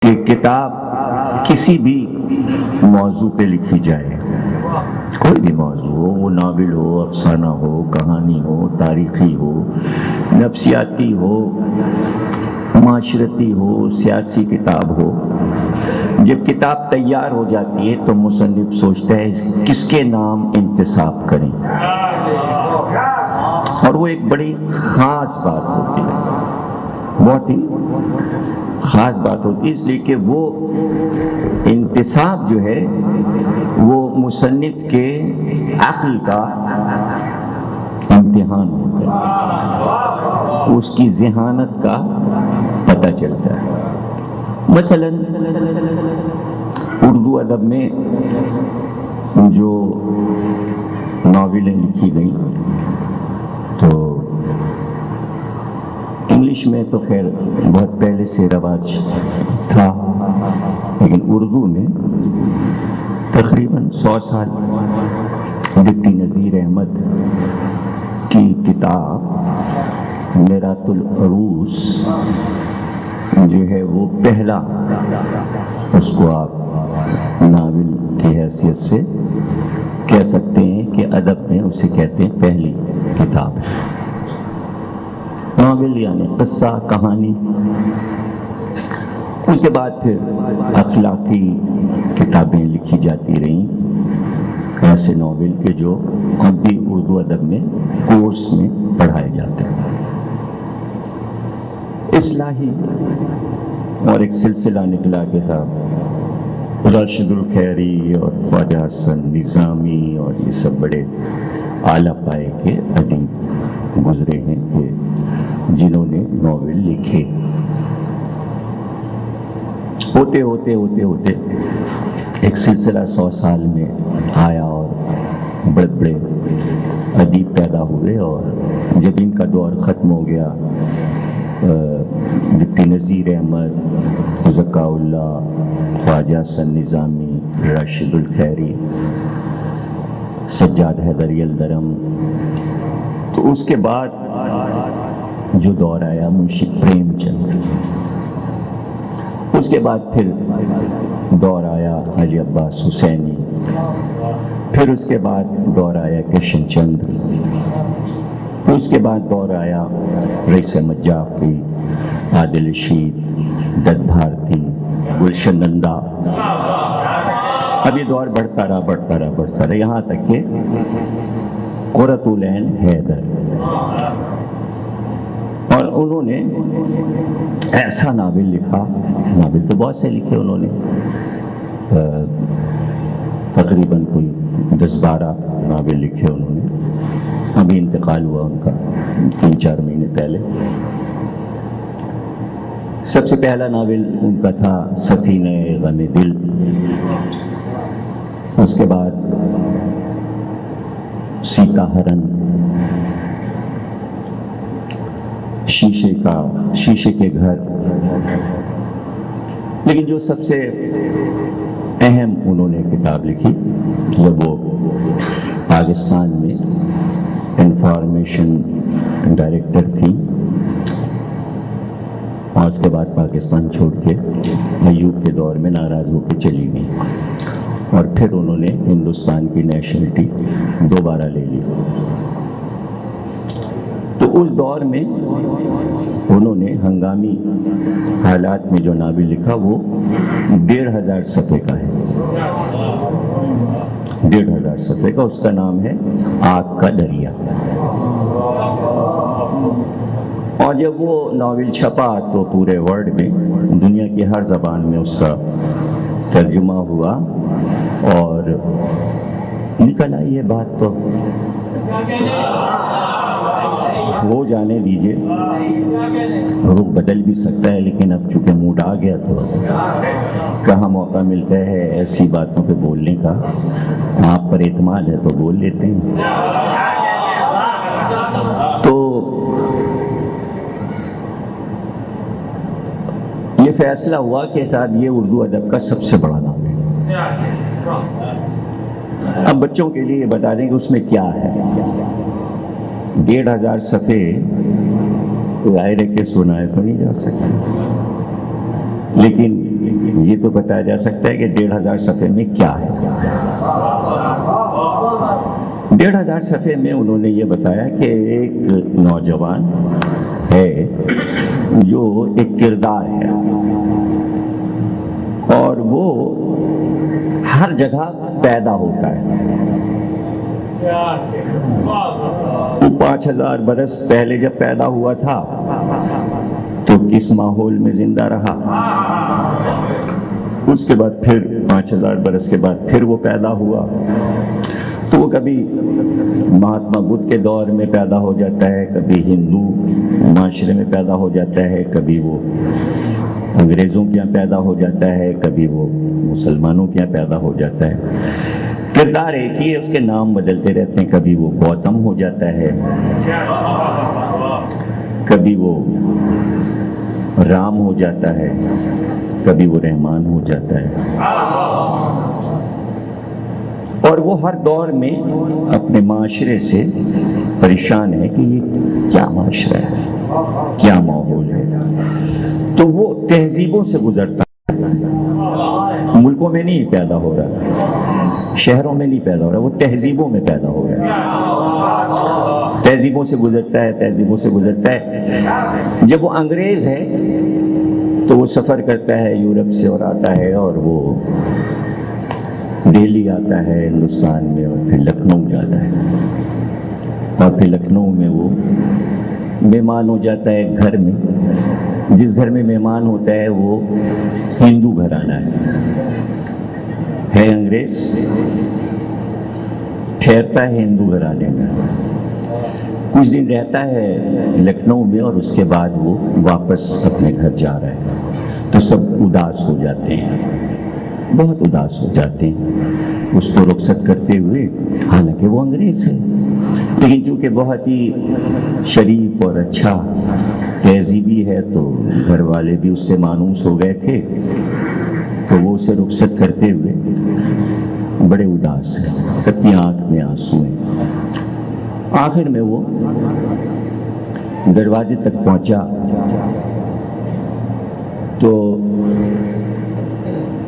کہ کتاب کسی بھی موضوع پہ لکھی جائے، کوئی بھی موضوع ہو، وہ ناول ہو، افسانہ ہو، کہانی ہو، تاریخی ہو، نفسیاتی ہو، معاشرتی ہو، سیاسی کتاب ہو، جب کتاب تیار ہو جاتی ہے تو مصنف سوچتا ہے کس کے نام انتساب کریں، اور وہ ایک بڑی خاص بات ہوتی ہے، بہت ہی خاص بات ہوتی ہے، اس لیے کہ وہ انتساب جو ہے وہ مصنف کے عقل کا امتحان ہوتا ہے، اس کی ذہانت کا پتہ چلتا ہے۔ مثلا اردو ادب میں جو ناولیں لکھی گئیں تو انگلش میں تو خیر بہت پہلے سے رواج تھا، لیکن اردو میں تقریباً 100 سال ڈپٹی نذیر احمد کی کتاب میرات العروس جو ہے وہ پہلا، اس کو آپ ناول کی حیثیت سے کہہ سکتے ہیں کہ ادب میں اسے کہتے ہیں پہلی کتاب ہے۔ ناول یعنی قصہ، کہانی۔ اس کے بعد پھر اخلاقی کتابیں لکھی جاتی رہیں، ایسے ناول کے جو اب بھی اردو ادب میں کورس میں پڑھائے جاتے ہیں۔ اصلاحی اور ایک سلسلہ نکلا کہ صاحب راشد الخیری اور خواجہ حسن نظامی اور یہ سب بڑے اعلیٰ پائے کے ادیب گزرے ہیں کہ جنہوں نے ناول لکھے۔ ہوتے ہوتے ہوتے ہوتے ایک سلسلہ 100 سال میں آیا اور بڑے بڑے ادیب پیدا ہوئے، اور جب ان کا دور ختم ہو گیا، ڈپٹی نذیر احمد، ذکا اللہ، خواجہ حسن نظامی، راشد الخیری، سجاد حیدری الدرم، تو اس کے بعد جو دور آیا منشی پریم چند، اس کے بعد پھر دور آیا حاجی عباس حسینی، پھر اس کے بعد دور آیا کرشن چندر، اس کے بعد دور آیا رئیس احمد جعفری، عادل رشید، دت بھارتی، گلشن نندا۔ اب یہ دور بڑھتا رہا یہاں تک کہ قرۃ العین حیدر، اور انہوں نے ایسا ناول لکھا، ناول تو بہت سے لکھے انہوں نے، تقریباً کوئی 10-12 ناول لکھے انہوں نے، ابھی انتقال ہوا ان کا 3-4 مہینے پہلے۔ سب سے پہلا ناول ان کا تھا سفینہ غم دل، اس کے بعد سیتا ہرن، شیشے کے گھر، لیکن جو سب سے اہم انہوں نے کتاب لکھی جب وہ پاکستان میں انفارمیشن ڈائریکٹر تھی، اور اس کے بعد پاکستان چھوڑ کے ایوب کے دور میں ناراض ہو کے چلی گئی، اور پھر انہوں نے ہندوستان کی نیشنلٹی دوبارہ لے لی۔ تو اس دور میں انہوں نے ہنگامی حالات میں جو ناول لکھا وہ 1500 صفحے کا ہے، 1500 صفحے کا، اس کا نام ہے آگ کا دریا۔ اور جب وہ ناول چھپا تو پورے ورلڈ میں، دنیا کی ہر زبان میں اس کا ترجمہ ہوا، اور نکل آئی یہ بات تو وہ جانے دیجئے، رخ بدل بھی سکتا ہے، لیکن اب چونکہ موڈ آ گیا تو کہاں موقع ملتا ہے ایسی باتوں پہ بولنے کا، آپ پر اعتماد ہے تو بول لیتے ہیں۔ تو یہ فیصلہ ہوا کہ صاحب یہ اردو ادب کا سب سے بڑا نام ہے۔ اب بچوں کے لیے بتا دیں کہ اس میں کیا ہے۔ 1500 صفحے ظاہر ہے کہ سنائے تو نہیں جا سکتے، لیکن یہ تو بتایا جا سکتا ہے کہ 1500 صفحے میں کیا ہے۔ 1500 صفحے میں انہوں نے یہ بتایا کہ ایک نوجوان ہے جو ایک کردار ہے، اور وہ ہر جگہ پیدا ہوتا ہے۔ 5000 برس پہلے جب پیدا ہوا تھا تو کس ماحول میں زندہ رہا، اس کے بعد پھر 5000 برس کے بعد پھر وہ پیدا ہوا، تو وہ کبھی مہاتما بدھ کے دور میں پیدا ہو جاتا ہے، کبھی ہندو معاشرے میں پیدا ہو جاتا ہے، کبھی وہ انگریزوں کے یہاں پیدا ہو جاتا ہے، کبھی وہ مسلمانوں کے یہاں پیدا ہو جاتا ہے۔ کردار ایک ہی ہے، اس کے نام بدلتے رہتے ہیں، کبھی وہ گوتم ہو جاتا ہے، کبھی وہ رام ہو جاتا ہے، کبھی وہ رحمان ہو جاتا ہے، اور وہ ہر دور میں اپنے معاشرے سے پریشان ہے کہ یہ کیا معاشرہ ہے، کیا ماحول ہے۔ تو وہ تہذیبوں سے گزرتا ہے، ملکوں میں نہیں پیدا ہو رہا، شہروں میں نہیں پیدا ہو رہا، وہ تہذیبوں میں پیدا ہو رہا ہے، تہذیبوں سے گزرتا ہے، تہذیبوں سے گزرتا ہے۔ جب وہ انگریز ہے تو وہ سفر کرتا ہے یورپ سے اور آتا ہے، اور وہ دہلی آتا ہے ہندوستان میں، اور پھر لکھنؤ جاتا ہے، اور پھر لکھنؤ میں وہ مہمان ہو جاتا ہے گھر میں۔ جس گھر میں مہمان ہوتا ہے وہ ہندو گھرانہ ہے انگریز، ٹھہرتا ہے ہندو گھرانے میں، کچھ دن رہتا ہے لکھنؤ میں، اور اس کے بعد وہ واپس اپنے گھر جا رہا ہے، تو سب اداس ہو جاتے ہیں، بہت اداس ہو جاتے ہیں اس کو رخصت کرتے ہوئے، حالانکہ وہ انگریز ہے، لیکن چونکہ بہت ہی شریف اور اچھا تہذیبی ہے تو گھر والے بھی اس سے مانوس ہو گئے تھے، تو وہ اسے رخصت کرتے ہوئے بڑے اداس ہیں، اپنی آنکھ میں آنسو ہیں۔ آخر میں وہ دروازے تک پہنچا تو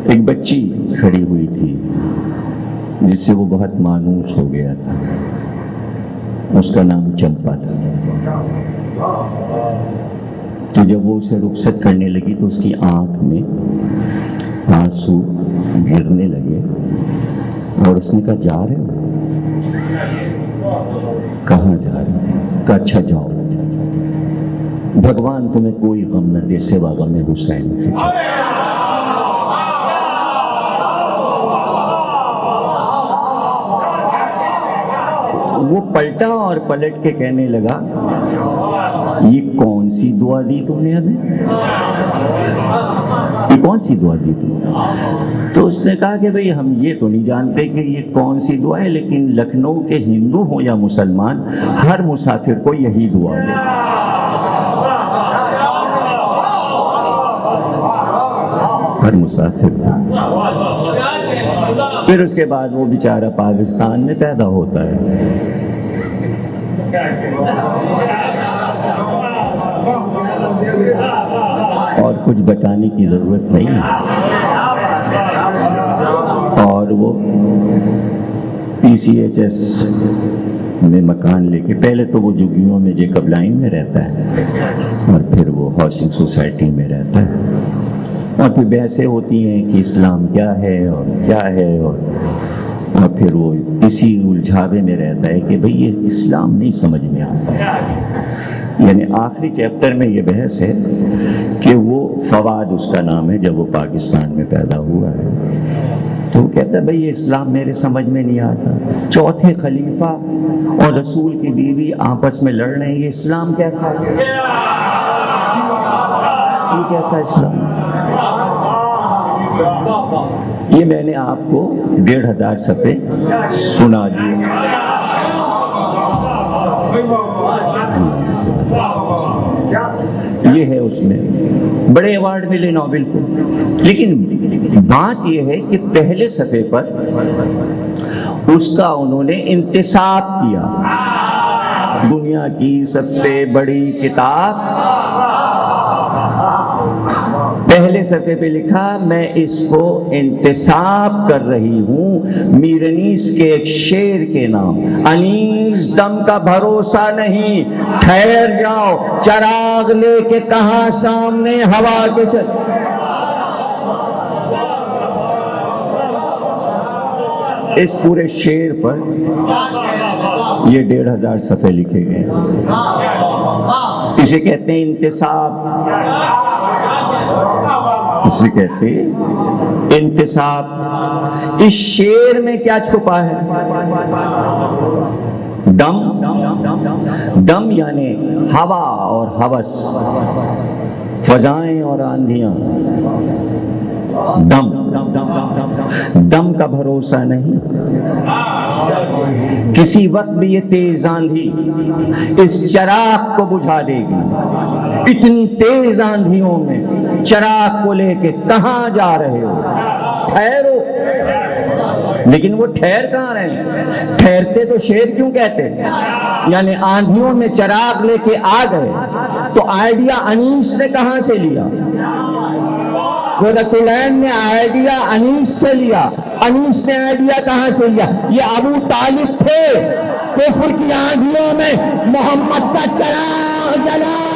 ایک بچی کھڑی ہوئی تھی جس سے وہ بہت مانوس ہو گیا تھا، اس کا نام چمپا تھا۔ تو جب وہ اسے رخصت کرنے لگی تو اس کی آنکھ میں آنسو گرنے لگے، اور اس نے کہا جا رہے ہو؟ کہاں جا رہے ہو؟ کہا اچھا جاؤ، بھگوان تمہیں کوئی غم نہ دے سوا غم حسین کے۔ وہ پلٹا اور پلٹ کے کہنے لگا یہ کون سی دعا دی تم نے ہمیں، یہ کون سی دعا دی تم؟ تو اس نے کہا کہ بھئی ہم یہ تو نہیں جانتے کہ یہ کون سی دعا ہے، لیکن لکھنؤ کے ہندو ہوں یا مسلمان، ہر مسافر کو یہی دعا ہے۔ ہر مسافر کو۔ پھر اس کے بعد وہ بیچارہ پاکستان میں پیدا ہوتا ہے، اور کچھ بتانے کی ضرورت نہیں ہے، اور وہ PCHS میں مکان لے کے، پہلے تو وہ جھگیوں میں جیکب لائن میں رہتا ہے، اور پھر وہ ہاؤسنگ سوسائٹی میں رہتا ہے، اور پھر بحثیں ہوتی ہیں کہ اسلام کیا ہے اور کیا ہے، اور پھر وہ اسی الجھاوے میں رہتا ہے کہ بھئی یہ اسلام نہیں سمجھ میں آتا۔ یعنی آخری چیپٹر میں یہ بحث ہے کہ وہ فواد اس کا نام ہے، جب وہ پاکستان میں پیدا ہوا ہے تو وہ کہتا ہے بھئی یہ اسلام میرے سمجھ میں نہیں آتا، چوتھے خلیفہ اور رسول کی بیوی آپس میں لڑ رہے ہیں، یہ اسلام کیسا ہے؟ یہ کیسا اسلام؟ یہ میں نے آپ کو 1500 صفحے سنا دیے۔ یہ ہے اس میں بڑے ایوارڈ ملے نوبل کو، لیکن بات یہ ہے کہ پہلے صفحے پر اس کا انہوں نے انتساب کیا، دنیا کی سب سے بڑی کتاب پہلے صفحے پہ لکھا میں اس کو انتساب کر رہی ہوں میرنیس کے ایک شعر کے نام، انیس دم کا بھروسہ نہیں، ٹھہر جاؤ چراغ لے کے کہاں سامنے ہوا کے چل۔ اس پورے شعر پر یہ 1500 صفحے لکھے گئے، اسے کہتے ہیں انتساب، اسے کہتے ہیں انتساب۔ اس شعر میں کیا چھپا ہے؟ دم، دم یعنی ہوا اور ہوس، فضائیں اور آندھیاں، دم، دم کا بھروسہ نہیں، کسی وقت بھی یہ تیز آندھی اس چراغ کو بجھا دے گی۔ اتنی تیز آندھیوں میں چراغ کو لے کے کہاں جا رہے ہو؟ ٹھہرو۔ لیکن وہ ٹھہر کہاں رہے ہیں؟ ٹھہرتے تو شعر کیوں کہتے ہیں؟ یعنی آندھیوں میں چراغ لے کے آ گئے تو آئیڈیا انیس نے کہاں سے لیا؟ رسولین نے آئیڈیا انیس سے لیا، انیس نے آئیڈیا کہاں سے لیا؟ یہ ابو طالب تھے، کفر کی آندھیوں میں محمد کا چراغ جلا